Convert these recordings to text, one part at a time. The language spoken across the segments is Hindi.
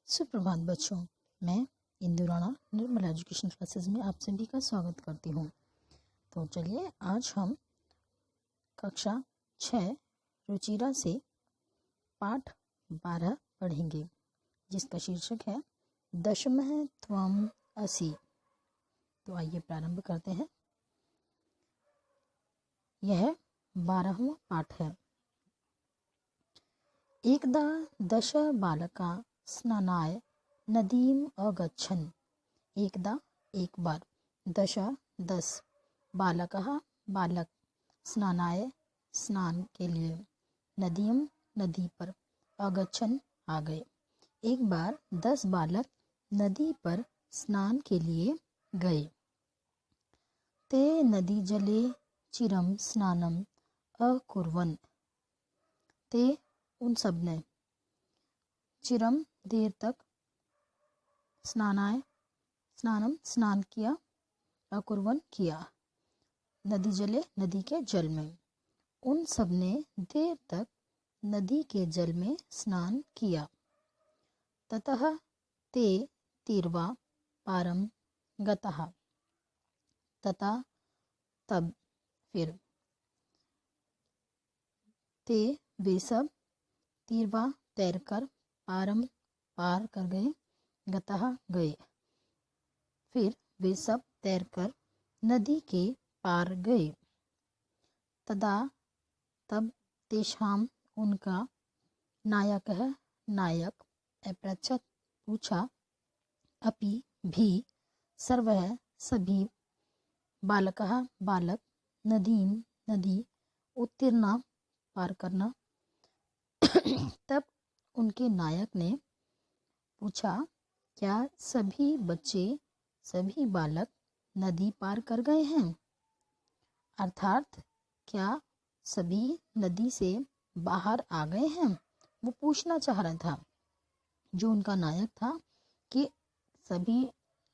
सुप्रभात बच्चों, मैं इंदु राणा निर्मल एजुकेशन क्लासेस में आप सभी का स्वागत करती हूँ। तो चलिए आज हम कक्षा 6 रुचिरा से पाठ 12 पढ़ेंगे, जिसका शीर्षक है दशमः त्वम् असि। तो आइए प्रारंभ करते हैं। यह 12वां पाठ है। एकदा दश बालका स्नानाय नदीम अगच्छन्। एकदा एक बार, दश 10, बालकः बालक, स्नानाय स्नान के लिए, नदीम नदी पर, अगच्छन् आ गए। एक बार 10 बालक नदी पर स्नान के लिए गए। ते नदी जले चिरम स्नानम अकुर्वन्। ते उन सब ने, चिरम देर तक, स्नानम स्नान किया, अकुर्वन किया, नदी जले नदी के जल में, उन सब ने देर तक नदी के जल में स्नान किया। ततः ते तीर्वा पारम गतः। तथा तब, फिर, ते वे सब, तीर्वा तैरकर, पारम पार कर गए, गतः गए, फिर वे सब तैरकर नदी के पार गए। तदा तब, तेषाम उनका, नायकः नायक, अपृच्छत् पूछा, अपि भी, सर्वः सभी, बालकः बालक, नदीम नदी, उत्तीर्णा पार करना। तब उनके नायक ने पूछा, क्या सभी बच्चे, सभी बालक नदी पार कर गए हैं? अर्थात क्या सभी नदी से बाहर आ गए हैं? वो पूछना चाह रहा था, जो उनका नायक था, कि सभी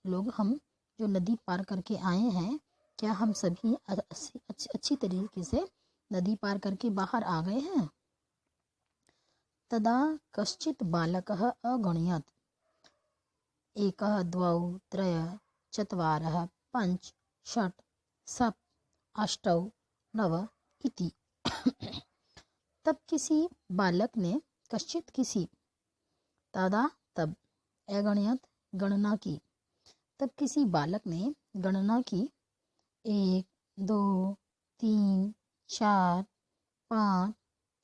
लोग हम जो नदी पार करके आए हैं, क्या हम सभी अच्छी तरीके से नदी पार करके बाहर आ गए हैं? तदा कश्चित् बालकः अगणयत्, एकः द्वौ त्रय चत्वारः पञ्च षट् सप्त अष्टौ नव इति। तब किसी बालक ने, कश्चित किसी, तदा तब, अगणयत् गणना की, तब किसी बालक ने गणना की, 1 2 3 4 5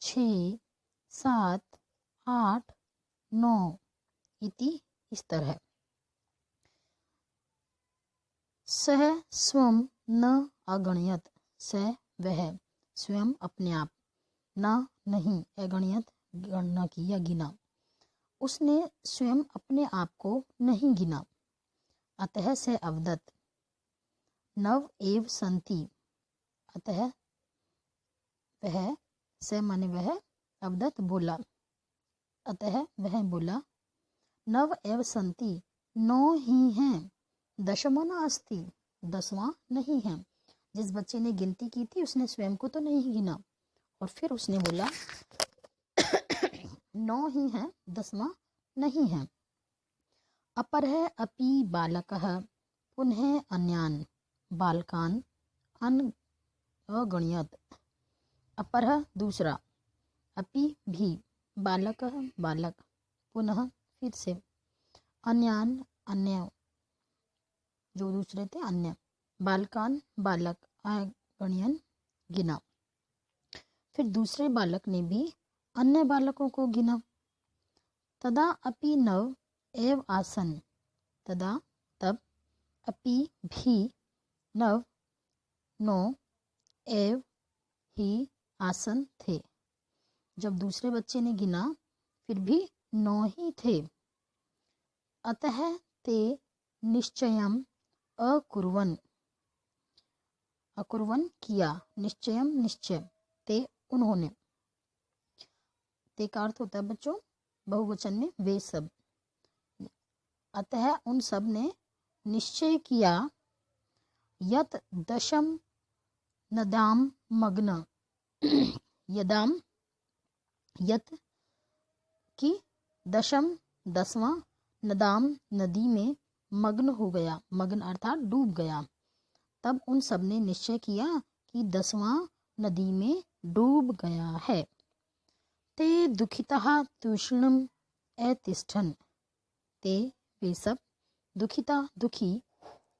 6 7 8 9 इति, इस तरह। सह स्वयं न अगणयत्, सह वह, स्वयं अपने आप, न नहीं, अगणयत् गणना की या गिना, उसने स्वयं अपने आप को नहीं गिना। अतः से अवदत्, नव एव सन्ति, अतः वह, से माने वह, अवदत् बोला, अतः वह बोला, नव एव सन्ति, 9 ही हैं, दशमो न अस्ति, 10वां नहीं है। जिस बच्चे ने गिनती की थी उसने स्वयं को तो नहीं गिना, और फिर उसने बोला 9 ही है, 10वां नहीं है। अपरः अपि बालकः, पुनः अन्यान् बालकान् अगणयत्। अपरः दूसरा, अपि भी, बालकः बालक, पुनः फिर से, अन्यान अन्य, जो दूसरे थे अन्य, बालकान बालक, अगणयन् गिना। फिर दूसरे बालक ने भी अन्य बालकों को गिना। तदा अपि नव एव आसन, तदा तब, अपि भी, नव 9 एव ही आसन थे। जब दूसरे बच्चे ने गिना, फिर भी 9 ही थे। अतः ते निश्चयम् अकुर्वन्, अकुर्वन् किया, निश्चयम निश्चय, ते उन्होंने, ते का अर्थ होता है बच्चों बहुवचन में वे सब। अतः उन सब ने निश्चय किया, यत दशम नदाम मग्न, यदाम, यत की, दशम 10वां, नदाम नदी में मग्न हो गया, मग्न अर्थात डूब गया। तब उन सब ने निश्चय किया कि 10वां नदी में डूब गया है। ते दुखितः तूष्णीम अतिष्ठन्, ते वे सब दुखिता दुखी,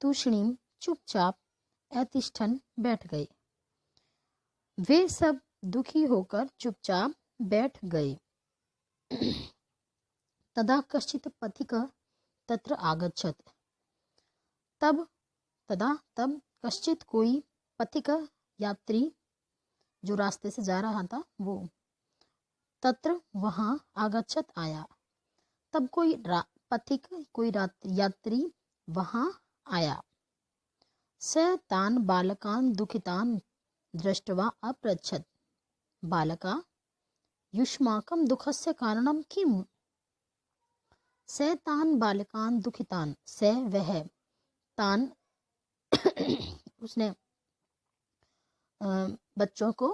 तूष्णीम चुपचाप, अतिष्ठन् बैठ गए। वे सब दुखी होकर चुपचाप बैठ गए। तदा कश्चित् पथिकः तत्र आगच्छत्, तब कश्चित कोई पथिक यात्री जो रास्ते से जा रहा था वो, तत्र वहां, आगच्छत आया। तब कोई पथिक कोई यात्री वहां आया। स तान् बालकान् दुखितान् दृष्ट्वा अपृच्छत्, बालका युष्माकं दुःखस्य कारणं किम्? स तान् बालकान् दुखितान्, स वह, तान् उसने बच्चों को,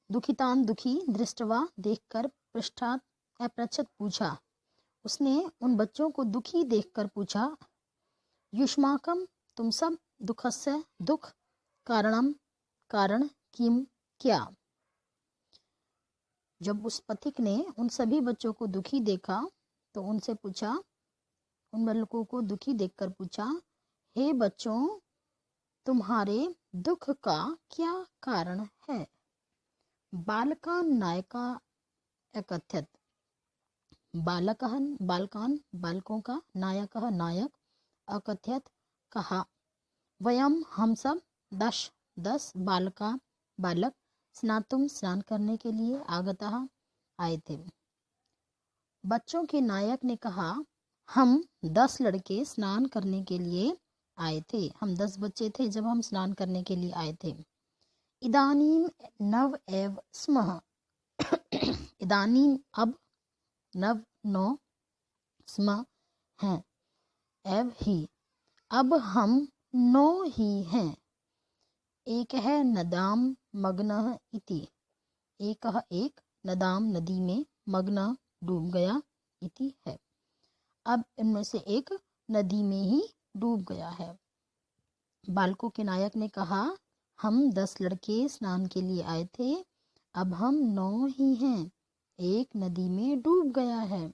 दुखितान दुखी, दृष्टवा देखकर, पृष्ठात अपृच्छत पूछा, उसने उन बच्चों को दुखी देखकर पूछा, युष्माकम तुम सब, दुखस्य दुख, कारणम कारण, किम क्या। जब उस पथिक ने उन सभी बच्चों को दुखी देखा तो उनसे पूछा, उन बालकों को दुखी देखकर पूछा, हे बच्चों, तुम्हारे दुख का क्या कारण है। बालकान नायका अकथ्यत, बालकान बालकों का, नायकः नायक, अकथ्यत कहा, वयम हम सब 10 बालक स्नातुम स्नान करने के लिए आगतः आए थे। बच्चों के नायक ने कहा, हम 10 लड़के स्नान करने के लिए आए थे, हम 10 बच्चे थे जब हम स्नान करने के लिए आए थे। इदानीम नव एव स्मः, इदानीम अब, नव 9, स्म हैं, एव ही, अब हम 9 ही हैं। एक है नदाम मग्नः इति, एक नदाम नदी में, मग्न डूब गया, इति है, अब इनमें से एक नदी में ही डूब गया है। बालकों के नायक ने कहा, हम 10 लड़के स्नान के लिए आए थे, अब हम 9 ही हैं, एक नदी में डूब गया है।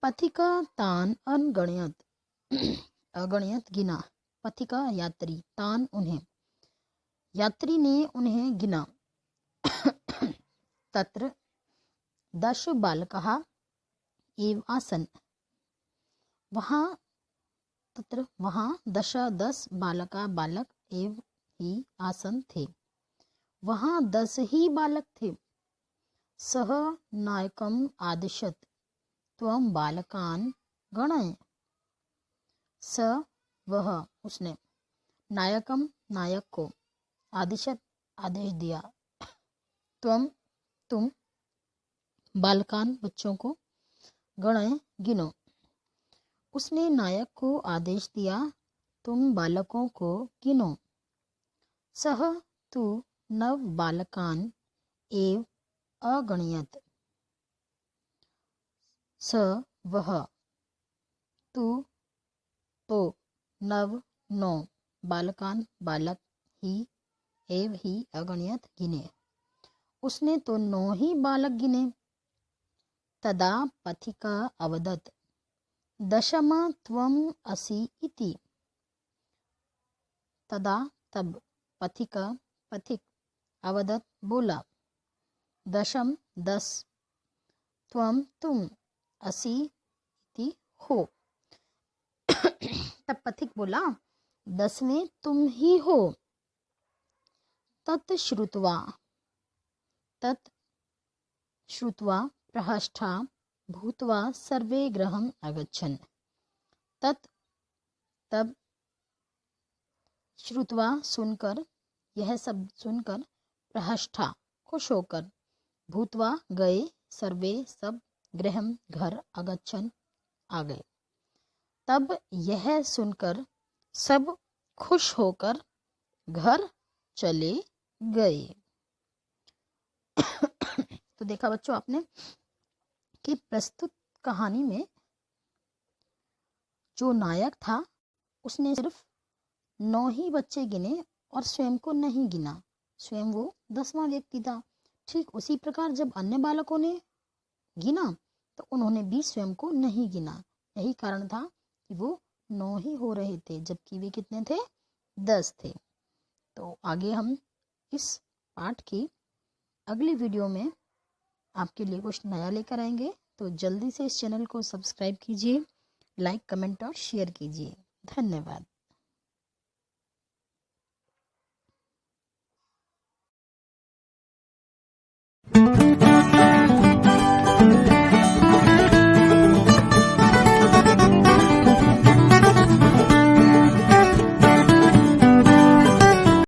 पथिका तान अनगणयत, अगणयत गिना, पथिका यात्री, तान उन्हें, यात्री ने उन्हें गिना। तत्र 10 बालकः एव आसन, वहां, तत्र वहां 10 बालक एव ही आसन थे, वहां 10 ही बालक थे। सह नायकम आदिशत, त्वम बालकान गणय, स वह, उसने, नायकम नायक को, आदिशत आदेश दिया, तुम बालकान बच्चों को, गणय गिनो, उसने नायक को आदेश दिया, तुम बालकों को गिनो। सह तु नव बालकान एव अगणयत, स वह, तु तो, नव 9 बालकान बालक ही, एव ही अगणयत गिने, उसने तो 9 ही बालक गिने। तदा पथिका अवदत, दशम त्वम असि इति, तदा तब, पथिक अवदत बोला, दशम 10, त्वम तुम, असि इति हो, तब पथिक बोला, 10वें तुम ही हो। तत् श्रुत्वा प्रहष्टा भूत्वा सर्वे गृहम् अगच्छन्, तब श्रुत्वा सुनकर, यह सब सुनकर, प्रहष्टा खुश होकर, भूत्वा गए, सर्वे सब, गृहम् घर, अगच्छन् आ गए। तब यह सुनकर सब खुश होकर घर चले गए। तो देखा बच्चों आपने कि प्रस्तुत कहानी में जो नायक था उसने सिर्फ 9 ही बच्चे गिने और स्वयं को नहीं गिना। स्वयं वो 10वां व्यक्ति था। ठीक उसी प्रकार जब अन्य बालकों ने गिना तो उन्होंने भी स्वयं को नहीं गिना। यही कारण था कि वो 9 ही हो रहे थे, जबकि वे कितने थे? 10 थे। तो आगे हम इस पाठ की अगली वीडियो में आपके लिए कुछ नया लेकर आएंगे। तो जल्दी से इस चैनल को सब्सक्राइब कीजिए, लाइक, कमेंट और शेयर कीजिए। धन्यवाद।